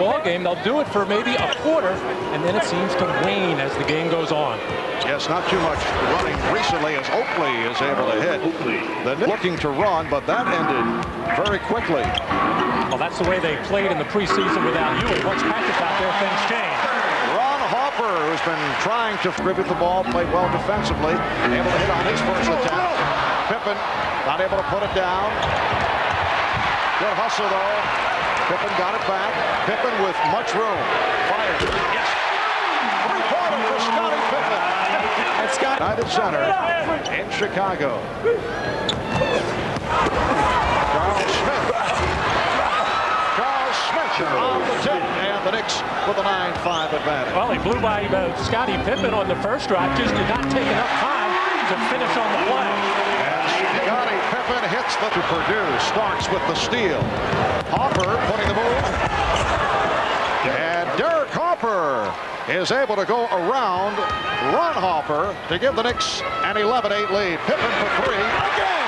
ball game. They'll do it for maybe a quarter, and then it seems to wane as the game goes on. Yes, not too much running recently as Oakley is able to hit. The Knicks looking to run, but that ended very quickly. Well, that's the way they played in the preseason without Ewing. Once Patrick out there, things change. Ron Harper, who's been trying to distribute the ball, played well defensively, able to hit on his first attempt. Pippen not able to put it down. Good hustle, though. Pippen got it back. Pippen with much room. Fires. Yes. Three-pointer for Scottie Pippen. And Scott United Center in Chicago. Charles Smith on the tip, and the Knicks with a 9-5 advantage. Well, he blew by Scottie Pippen on the first drive. Just did not take enough time to finish on the play. And Scottie Pippen hits to Purdue. Starks with the steal. Harper putting the move. And Derek Harper is able to go around Ron Harper to give the Knicks an 11-8 lead. Pippen for three. Again!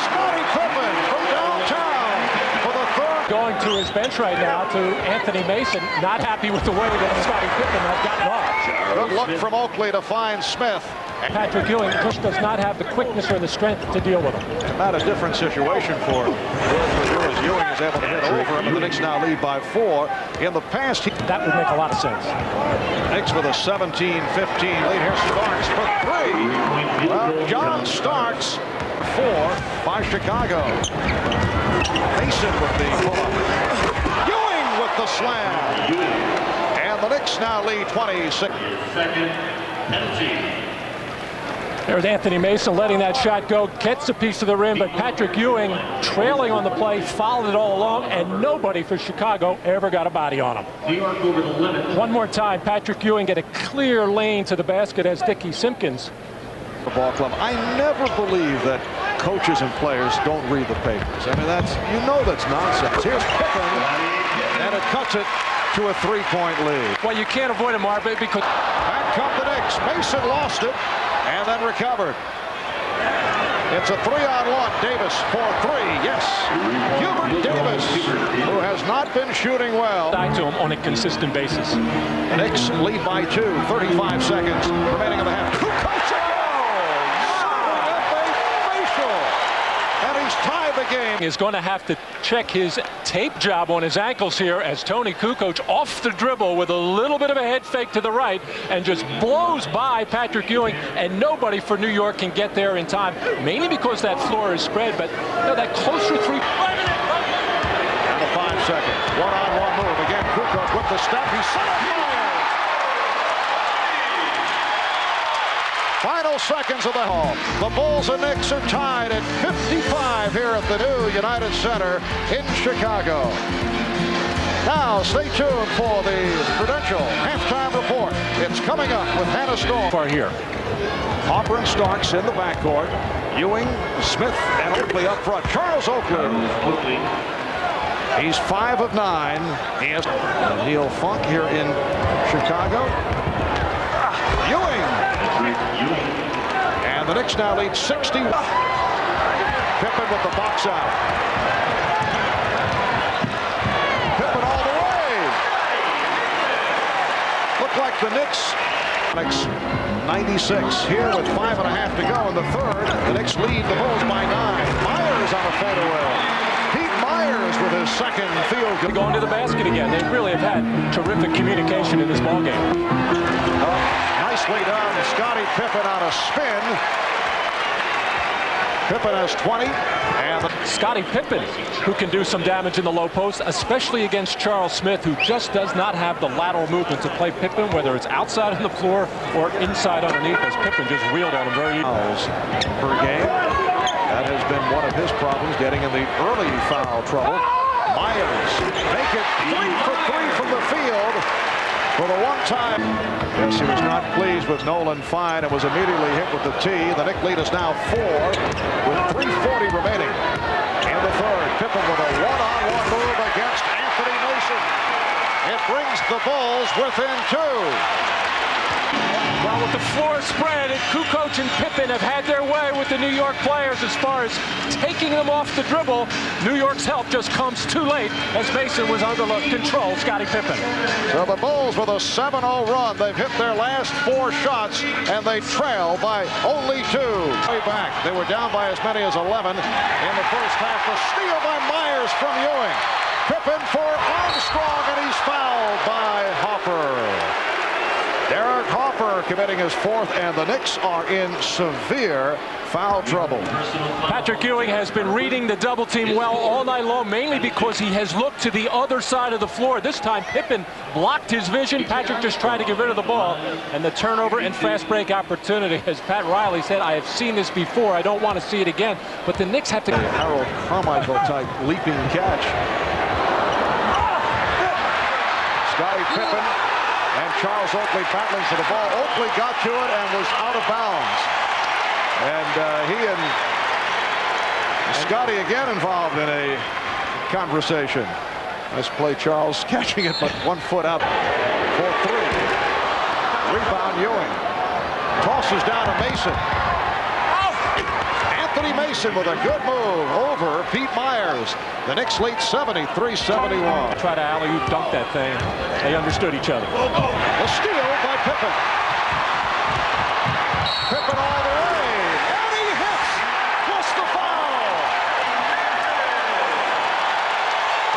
Scottie Pippen from downtown for the third. Going to his bench right now to Anthony Mason. Not happy with the way that Scottie Pippen has gotten off. Good look from Oakley to find Smith. Patrick Ewing just does not have the quickness or the strength to deal with him. Not a different situation for as Ewing is able to hit over him, and the Knicks now lead by 4. In the past, that would make a lot of sense. Knicks with a 17-15 lead. Here's Starks for three. Well, John Starks 4 by Chicago. Mason with the pull-up. Ewing with the slam. And the Knicks now lead 26. Second penalty. There's Anthony Mason letting that shot go, gets a piece of the rim, but Patrick Ewing trailing on the play, followed it all along, and nobody for Chicago ever got a body on him. New York over the limit. One more time, Patrick Ewing get a clear lane to the basket as Dickie Simpkins. The ball club. I never believe that coaches and players don't read the papers. I mean, that's nonsense. Here's Pippen, and it cuts it to a 3-point lead. Well, you can't avoid it, Marvin, because back come the Knicks. Mason lost it and then recovered. It's a 3-on-1. Davis for three. Yes. Hubert Davis, who has not been shooting well. Back to him on a consistent basis. The Knicks lead by 2. 35 seconds remaining in the half. Tied the game. Is going to have to check his tape job on his ankles here as Tony Kukoc off the dribble with a little bit of a head fake to the right and just blows by Patrick Ewing, and nobody for New York can get there in time, mainly because that floor is spread, but that closer three. And the 5 seconds. One-on-one move. Again, Kukoc with the step. He set up fire. Final seconds of the hall. The Bulls and Knicks are tied at 55 here at the new United Center in Chicago. Now, stay tuned for the Prudential halftime report. It's coming up with Hannah Storm. Far here. Harper and Starks in the backcourt. Ewing, Smith, and Oakley up front. Charles Oakley. He's 5 of 9. He has Neil Funk here in Chicago. Ewing. And the Knicks now lead 60. Pippen with the box out. Pippen all the way. Looked like the Knicks 96 here with 5.5 to go in the third. The Knicks lead the Bulls by 9. Myers on a fadeaway. Pete Myers with his second field goal. Going to the basket again. They really have had terrific communication in this ballgame. Nicely done. Scottie Pippen on a spin. Pippen has 20. And Scottie Pippen, who can do some damage in the low post, especially against Charles Smith, who just does not have the lateral movement to play Pippen, whether it's outside on the floor or inside underneath, as Pippen just wheeled on him very easily. Per game. That has been one of his problems, getting in the early foul trouble. Myers make it 3 for 3 from the field. For the one time. Yes, he was not pleased with Nolan Fine and was immediately hit with the tee. The Knicks lead is now 4 with 3:40 remaining. In the third, Pippen with a one-on-one move against Anthony Mason. It brings the Bulls within 2. Well, with the floor spread, Kukoc and Pippen have had their way with the New York players as far as taking them off the dribble. New York's help just comes too late as Mason was under control. Scottie Pippen. So the Bulls with a 7-0 run. They've hit their last 4 shots, and they trail by only 2. Way back, they were down by as many as 11 in the first half. A steal by Myers from Ewing. Pippen for Armstrong, and he's fouled by Hopper. Derek Hopper committing his 4th, and the Knicks are in severe foul trouble. Patrick Ewing has been reading the double team well all night long, mainly because he has looked to the other side of the floor. This time Pippen blocked his vision. Patrick just tried to get rid of the ball, and the turnover and fast break opportunity. As Pat Riley said, I have seen this before. I don't want to see it again. But the Knicks have to... Harold Carmichael type leaping catch. Scottie Pippen and Charles Oakley battling for the ball. Oakley got to it and was out of bounds. And he and Scottie again involved in a conversation. Nice play, Charles, catching it, but 1 foot out for 3. Rebound Ewing. Tosses down to Mason. Anthony Mason with a good move over Pete Myers. The Knicks lead 73-71. Try to alley-oop dunk that thing. They understood each other. The steal by Pippen. Pippen all the way. And he hits. Plus the foul.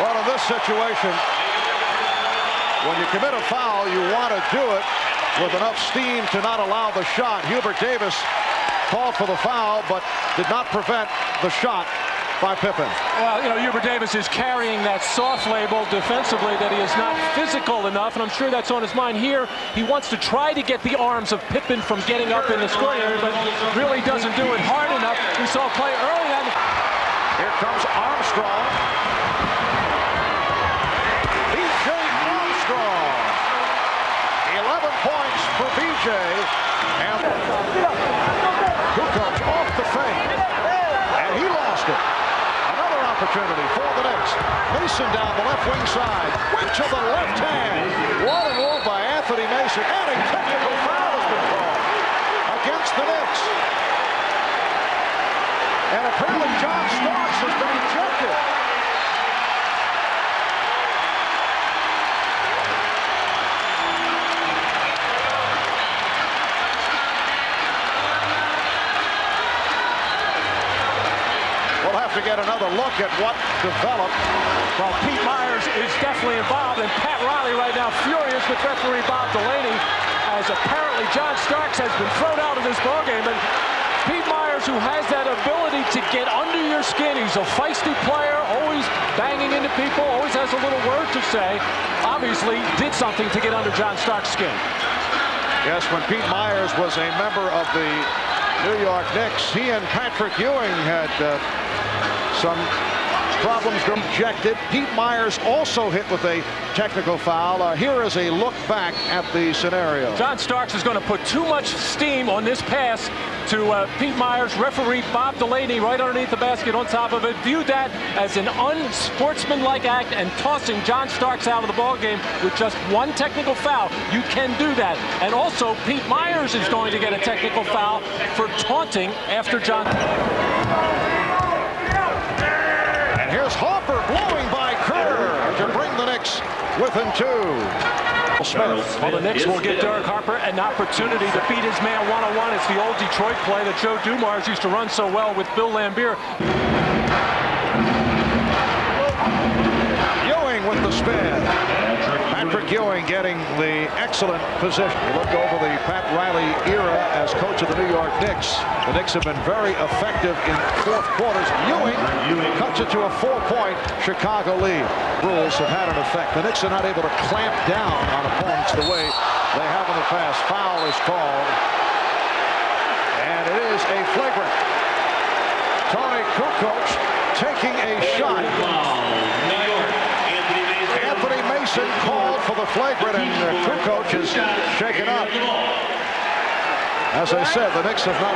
Well, in this situation, when you commit a foul, you want to do it with enough steam to not allow the shot. Hubert Davis called for the foul, but did not prevent the shot by Pippen. Well, you know, Hubert Davis is carrying that soft label defensively that he is not physical enough, and I'm sure that's on his mind here. He wants to try to get the arms of Pippen from getting up in the scoring area, but really doesn't do it hard enough. We saw a play early on. Here comes Armstrong. B.J. Armstrong. 11 points for B.J. And Kukoc off the fake. And he lost it. Another opportunity for the Knicks. Mason down the left wing side. Went to the left hand. What a move by Anthony Mason. And a technical foul has been called against the Knicks. And apparently John Starks has been ejected. We'll have to get another look at what developed. Well, Pete Myers is definitely involved, and Pat Riley right now furious with referee Bob Delaney, as apparently John Starks has been thrown out of this ballgame. And Pete Myers, who has that ability to get under your skin, he's a feisty player, always banging into people, always has a little word to say, obviously did something to get under John Starks' skin. Yes, when Pete Myers was a member of the New York Knicks, he and Patrick Ewing had some problems rejected. Pete Myers also hit with a technical foul. Here is a look back at the scenario. John Starks is going to put too much steam on this pass to Pete Myers. Referee Bob Delaney right underneath the basket on top of it viewed that as an unsportsmanlike act and tossing John Starks out of the ball game with just 1 technical foul. You can do that. And also Pete Myers is going to get a technical foul for taunting after John. And here's Hopper blowing by Kerr to bring the Knicks within 2. Smith. Well, the Knicks will give Derek Harper an opportunity to beat his man one-on-one. It's the old Detroit play that Joe Dumars used to run so well with Bill Laimbeer. Ewing with the spin. Patrick Ewing getting the excellent position. You look over the Pat Riley era as coach of the New York Knicks. The Knicks have been very effective in 4th quarters. Ewing cuts it to a 4-point Chicago lead. Rules have had an effect. The Knicks are not able to clamp down on opponents the way they have in the past. Foul is called. And it is a flagrant. Tony Kukoc taking a shot. Anthony Mason called for the flagrant, and Kukoc is shaken up. As I said, the Knicks have not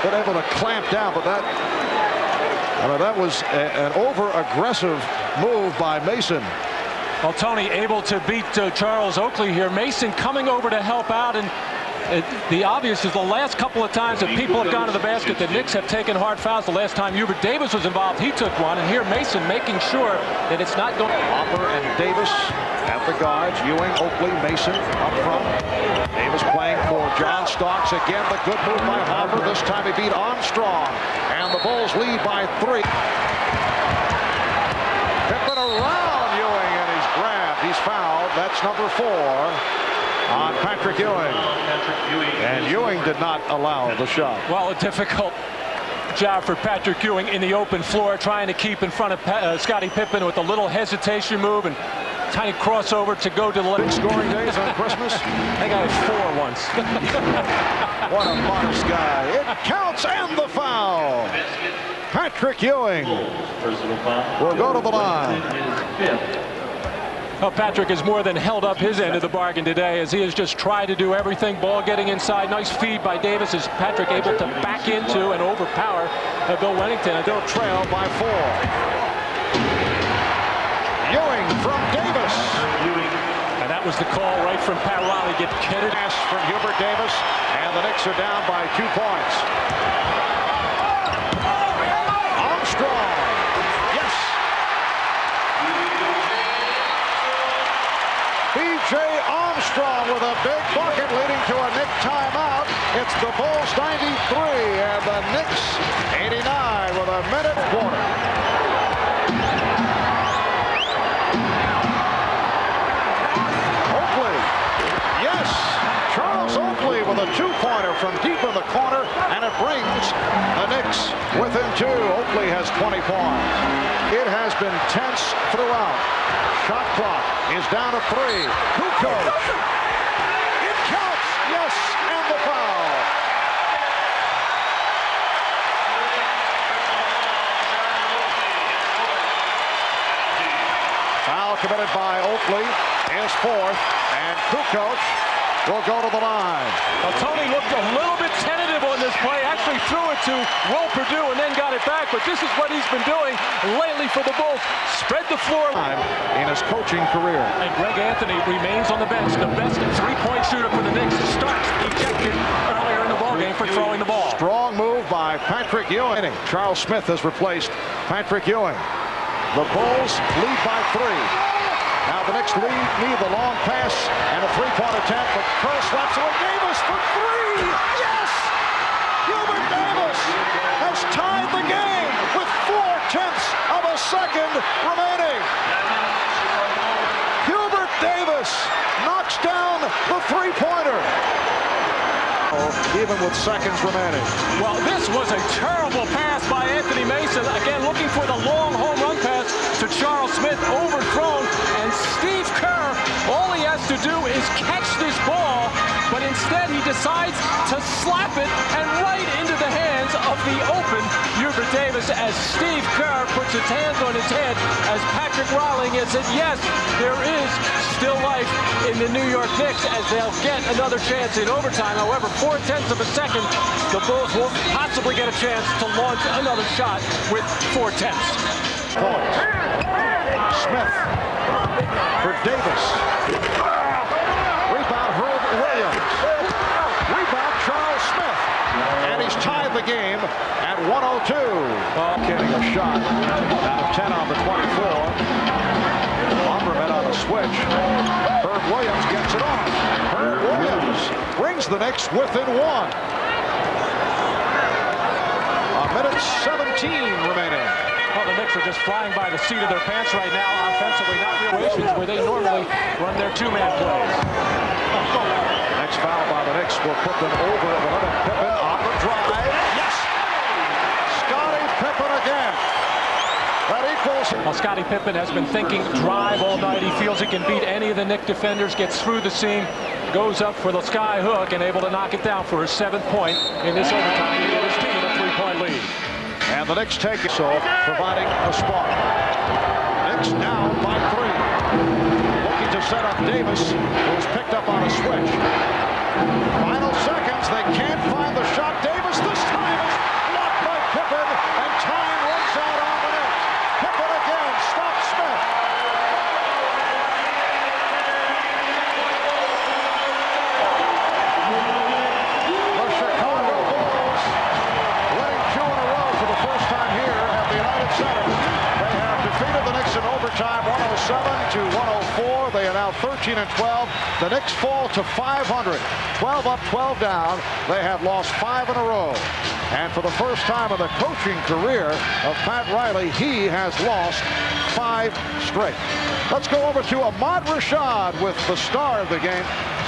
been able to clamp down, but that was an over-aggressive move by Mason. Well, Tony able to beat Charles Oakley here. Mason coming over to help out, and the obvious is the last couple of times that people have gone to the basket, the Knicks have taken hard fouls. The last time Hubert Davis was involved, he took one, and here Mason making sure that it's not going. Hopper and Davis at the guards. Ewing, Oakley, Mason up front. Davis playing for John Starks. Again, the good move by Hopper. This time he beat Armstrong, and the Bulls lead by 3. Pippen around Ewing, and he's grabbed. He's fouled. That's number 4 on Patrick Ewing. And Ewing did not allow the shot. Well, a difficult job for Patrick Ewing in the open floor, trying to keep in front of Scottie Pippen with a little hesitation move and tiny crossover to go to the Big scoring days on Christmas. I think I had 4 once. What a modest guy. It counts, and the foul. Patrick Ewing will go to the line. Well, Patrick has more than held up his end of the bargain today, as he has just tried to do everything. Ball getting inside. Nice feed by Davis, as Patrick able to back into and overpower Bill Wennington. And Still trail by 4. Ewing from Davis. And that was the call right from Pat Riley. Get kidded. Pass from Hubert Davis, and the Knicks are down by 2 points. Armstrong. Yes. B.J. Armstrong with a big bucket, leading to a Knick timeout. It's the Bulls 93 and the Knicks 89 with a minute quarter. Oakley. Yes. Charles Oakley with a 2-pointer from deep in the corner, and it brings the Knicks within 2. Oakley has 20 points. It has been tense throughout. Shot clock is down to 3. Kukoc. It counts. Yes, and the foul. Foul committed by Oakley is 4th, and Kukoc will go to the line. Well, Tony looked a little bit tentative on this play. Actually threw it to Will Perdue and then got it back. But this is what he's been doing lately for the Bulls. Spread the floor. In his coaching career. And Greg Anthony remains on the bench. The best 3-point shooter for the Knicks. Starks ejected earlier in the ballgame for throwing the ball. Strong move by Patrick Ewing. Charles Smith has replaced Patrick Ewing. The Bulls lead by 3. Now the Knicks need the long pass and a 3-point attempt, but Kerr slaps away. Davis for 3. Yes! Hubert Davis has tied the game with 0.4 of a second remaining. Hubert Davis knocks down the 3-pointer. Even with seconds remaining. Well, this was a terrible pass by Anthony Mason. Again, looking for the long home run pass to Charles Smith, overthrown. And Steve Kerr, all he has to do is catch this ball, but instead he decides to slap it and right into the hands of the open Hubert Davis, as Steve Kerr puts his hands on his head as Patrick Riley has said, yes, there is still life in the New York Knicks, as they'll get another chance in overtime. However, 0.4 of a second, the Bulls will possibly get a chance to launch another shot with 0.4. Points. Smith for Davis. Rebound Herb Williams. Rebound Charles Smith. And he's tied the game at 102. Getting a shot out of 10 on the 24. Lumberman on a switch. Herb Williams gets it off. Herb Williams brings the Knicks within 1. A minute 17 remaining. Well, the Knicks are just flying by the seat of their pants right now offensively, not real situations where they normally run their 2-man plays. Next foul by the Knicks will put them over the limit. Pippen on the drive. Yes! Scottie Pippen again. That equals. Well, Scottie Pippen has been thinking drive all night. He feels he can beat any of the Knick defenders, gets through the seam, goes up for the sky hook, and able to knock it down for his 7th point in this overtime to give his team a 3-point lead. And the Knicks take it, so providing a spark. Knicks down by 3. Looking to set up Davis, who was picked up on a switch. Final seconds, they can't find the shot. Davis this time is blocked by Pippen, and time runs out on the Knicks. Pippen again stops Smith. now 13 and 12. The Knicks fall to 500. 12 up, 12 down. They have lost 5 in a row. And for the first time in the coaching career of Pat Riley, he has lost 5 straight. Let's go over to Ahmad Rashad with the star of the game,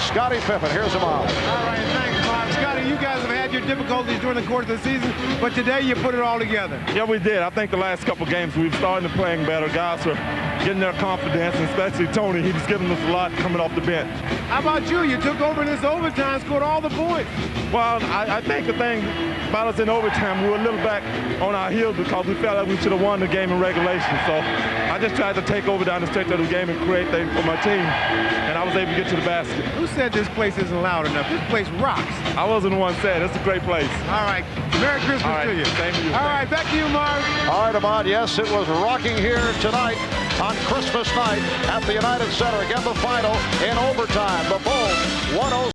Scottie Pippen. Here's Ahmad. All right, thanks, Bob. Scottie, you guys have had your difficulties during the course of the season, but today you put it all together. Yeah, we did. I think the last couple games we've started playing better. Guys are getting their confidence, and especially Tony. He's giving us a lot coming off the bench. How about you? You took over this overtime, scored all the points. Well, I think the thing about us in overtime, we were a little back on our heels because we felt like we should have won the game in regulation. So I just tried to take over down the stretch of the game and create things for my team, and I was able to get to the basket. Who said this place isn't loud enough? This place rocks. I wasn't the one said. It's a great place. All right. Merry Christmas to you. Same to you. All right, back to you, Marv. All right, Ahmad, yes, it was rocking here tonight on Christmas night at the United Center. Again, the final in overtime. The Bulls 1-0.